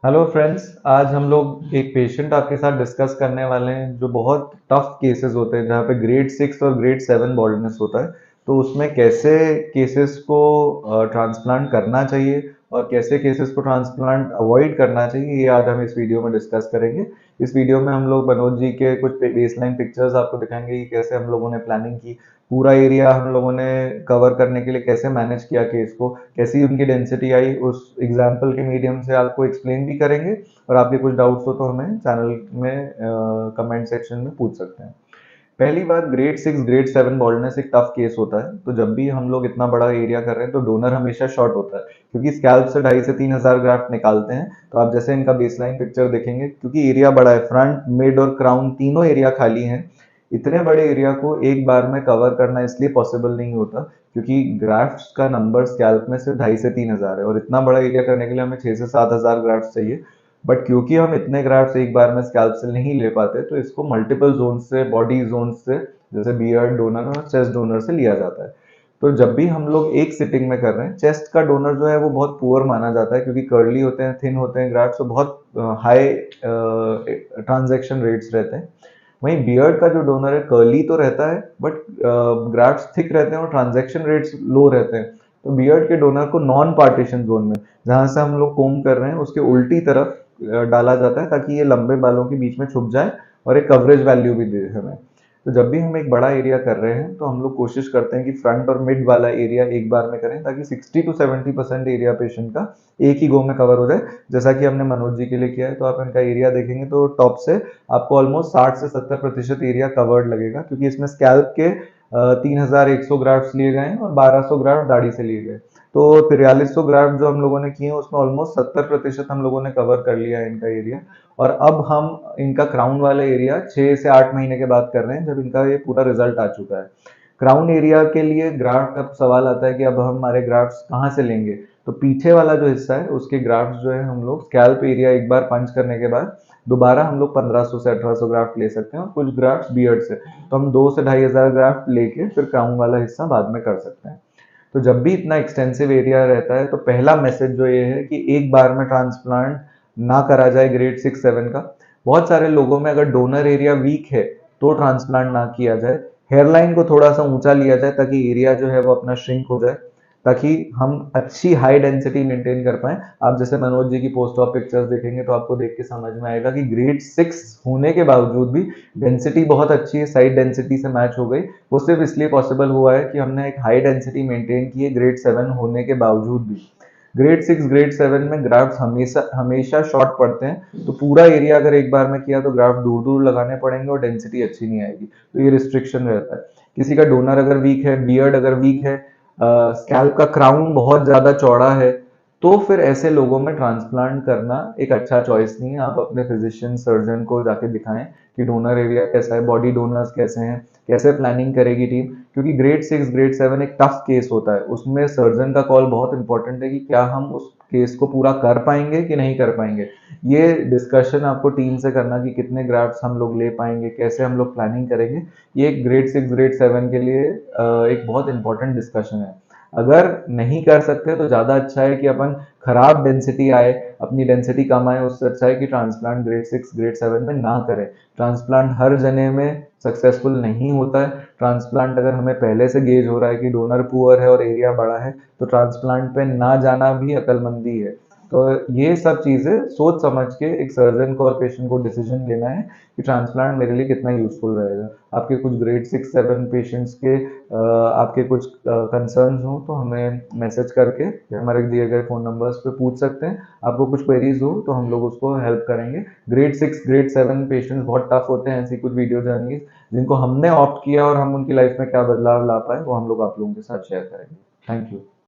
Hello friends, आज हम लोग एक पेशेंट आपके साथ डिस्कस करने वाले हैं जो बहुत टफ केसेस होते हैं, जहाँ पे ग्रेड 6 और ग्रेड 7 बॉल्डनेस होता है। तो उसमें कैसे केसेस को ट्रांसप्लांट करना चाहिए और कैसे केसेस को ट्रांसप्लांट अवॉइड करना चाहिए, ये आज हम इस वीडियो में डिस्कस करेंगे। इस वीडियो में हम लोग मनोज जी के कुछ बेसलाइन पिक्चर्स आपको दिखाएंगे कि कैसे हम लोगों ने प्लानिंग की, पूरा एरिया हम लोगों ने कवर करने के लिए कैसे मैनेज किया केस को, कैसी उनकी डेंसिटी आई, उस एग्जाम्पल के मीडियम से आपको एक्सप्लेन भी करेंगे। और आपके कुछ डाउट्स हो तो हमें चैनल में कमेंट सेक्शन में पूछ सकते हैं। पहली बात, ग्रेड 6 ग्रेड 7 बॉल्डनेस एक टफ केस होता है। तो जब भी हम लोग इतना बड़ा एरिया कर रहे हैं तो डोनर हमेशा शॉर्ट होता है, क्योंकि स्कैल्प से 2,500 से 3,000 ग्राफ्ट निकालते हैं। तो आप जैसे इनका बेसलाइन पिक्चर देखेंगे, क्योंकि एरिया बड़ा है, फ्रंट मिड और क्राउन तीनों एरिया खाली हैं। इतने बड़े एरिया को एक बार में कवर करना इसलिए पॉसिबल नहीं होता क्योंकि ग्राफ्ट्स का नंबर स्कैल्प में सिर्फ 2,500 से 3,000 है, और इतना बड़ा एरिया करने के लिए हमें 6 से 7 हजार ग्राफ्ट चाहिए। बट क्योंकि हम इतने ग्राफ्ट्स एक बार में स्कैल्प से नहीं ले पाते, तो इसको मल्टीपल जोन से, बॉडी जोन से, जैसे बियर्ड डोनर और चेस्ट डोनर से लिया जाता है। तो जब भी हम लोग एक सिटिंग में कर रहे हैं, चेस्ट का डोनर जो है वो बहुत पुअर माना जाता है, क्योंकि कर्ली होते हैं, थिन होते हैं ग्राफ्ट, तो बहुत हाई ट्रांजैक्शन रेट्स रहते हैं। वहीं बियर्ड का जो डोनर है, कर्ली तो रहता है बट ग्राफ्ट्स थिक रहते हैं और ट्रांजैक्शन रेट्स लो रहते हैं। तो बियर्ड के डोनर को नॉन पार्टीशन जोन में, जहां से हम लोग कोम कर रहे हैं उसके उल्टी तरफ डाला जाता है, ताकि ये लंबे बालों के बीच में छुप जाए और एक कवरेज वैल्यू भी दे हमें। तो जब भी हम एक बड़ा एरिया कर रहे हैं तो हम लोग कोशिश करते हैं कि फ्रंट और मिड वाला एरिया एक बार में करें, ताकि 60 to 70% एरिया पेशेंट का एक ही गो में कवर हो जाए, जैसा कि हमने मनोज जी के लिए किया है। तो आप इनका एरिया देखेंगे तो टॉप से आपको ऑलमोस्ट 60 से 70% एरिया कवर्ड लगेगा, क्योंकि इसमें स्कैल्प के 3,100 ग्राफ्ट लिए गए हैं और 1,200 ग्राफ्ट दाढ़ी से लिए गए। तो 4300 ग्राफ्ट जो हम लोगों ने किए हैं, उसमें ऑलमोस्ट 70% हम लोगों ने कवर कर लिया है इनका एरिया। और अब हम इनका क्राउन वाला एरिया 6 से 8 महीने के बाद कर रहे हैं, जब इनका ये पूरा रिजल्ट आ चुका है। क्राउन एरिया के लिए ग्राफ्ट, अब सवाल आता है कि अब हम हमारे ग्राफ्ट्स कहाँ से लेंगे। तो पीछे वाला जो हिस्सा है उसके ग्राफ्ट्स जो है हम लोग स्कैल्प एरिया एक बार पंच करने के बाद दोबारा हम लोग 1,500 से 1,800 ग्राफ्ट ले सकते हैं, और कुछ ग्राफ्ट बियर्ड से तो हम 2 से 2,500 ग्राफ्ट लेके फिर क्राउन वाला हिस्सा बाद में कर सकते हैं। तो जब भी इतना एक्सटेंसिव एरिया रहता है तो पहला मैसेज जो ये है कि एक बार में ट्रांसप्लांट ना करा जाए ग्रेड 6 7 का। बहुत सारे लोगों में अगर डोनर एरिया वीक है तो ट्रांसप्लांट ना किया जाए, हेयरलाइन को थोड़ा सा ऊंचा लिया जाए ताकि एरिया जो है वो अपना श्रिंक हो जाए, ताकि हम अच्छी हाई डेंसिटी मेंटेन कर पाए। आप जैसे मनोज जी की पोस्ट ऑफ पिक्चर्स देखेंगे तो आपको देख के समझ में आएगा कि ग्रेड 6 होने के बावजूद भी डेंसिटी बहुत अच्छी है, साइड डेंसिटी से मैच हो गई। वो सिर्फ इसलिए पॉसिबल हुआ है कि हमने एक हाई डेंसिटी मेंटेन की है ग्रेड 7 होने के बावजूद भी। ग्रेड 6 ग्रेड 7 में ग्राफ्ट हमेशा हमेशा शॉर्ट पड़ते हैं, तो पूरा एरिया अगर एक बार में किया तो ग्राफ्ट दूर दूर लगाने पड़ेंगे और डेंसिटी अच्छी नहीं आएगी। तो ये रिस्ट्रिक्शन रहता है। किसी का डोनर अगर वीक है, बियर्ड अगर वीक है, स्कैल्प का क्राउन बहुत ज्यादा चौड़ा है, तो फिर ऐसे लोगों में ट्रांसप्लांट करना एक अच्छा चॉइस नहीं है। आप अपने फिजिशियन सर्जन को जाके दिखाएं कि डोनर एरिया कैसा है, बॉडी डोनर्स कैसे हैं, कैसे प्लानिंग करेगी टीम, क्योंकि ग्रेड 6 ग्रेड 7 एक टफ केस होता है। उसमें सर्जन का कॉल बहुत इंपॉर्टेंट है कि क्या हम उस केस को पूरा कर पाएंगे कि नहीं कर पाएंगे। ये डिस्कशन आपको टीम से करना कि कितने ग्राफ्ट्स हम लोग ले पाएंगे, कैसे हम लोग प्लानिंग करेंगे, ये ग्रेड 6 ग्रेड 7 के लिए एक बहुत इंपॉर्टेंट डिस्कशन है। अगर नहीं कर सकते तो ज़्यादा अच्छा है कि अपन खराब डेंसिटी आए, अपनी डेंसिटी कम आए, उससे अच्छा है कि ट्रांसप्लांट ग्रेड 6 ग्रेड 7 में ना करें। ट्रांसप्लांट हर जने में सक्सेसफुल नहीं होता है। ट्रांसप्लांट अगर हमें पहले से गेज हो रहा है कि डोनर पुअर है और एरिया बड़ा है, तो ट्रांसप्लांट पे ना जाना भी अकलमंदी है। तो ये सब चीज़ें सोच समझ के एक सर्जन को और पेशेंट को डिसीजन लेना है कि ट्रांसप्लांट मेरे लिए कितना यूजफुल रहेगा। आपके कुछ ग्रेड 6 7 पेशेंट्स के आपके कुछ कंसर्न्स हो तो हमें मैसेज करके या हमारे दिए गए फ़ोन नंबर्स पे पूछ सकते हैं। आपको कुछ क्वेरीज हो तो हम लोग उसको हेल्प करेंगे। ग्रेड 6 ग्रेड 7 पेशेंट्स बहुत टफ होते हैं, ऐसी कुछ वीडियो जाएंगी जिनको हमने ऑप्ट किया और हम उनकी लाइफ में क्या बदलाव ला पाए, वो हम लोग आप लोगों के साथ शेयर करेंगे। Thank you.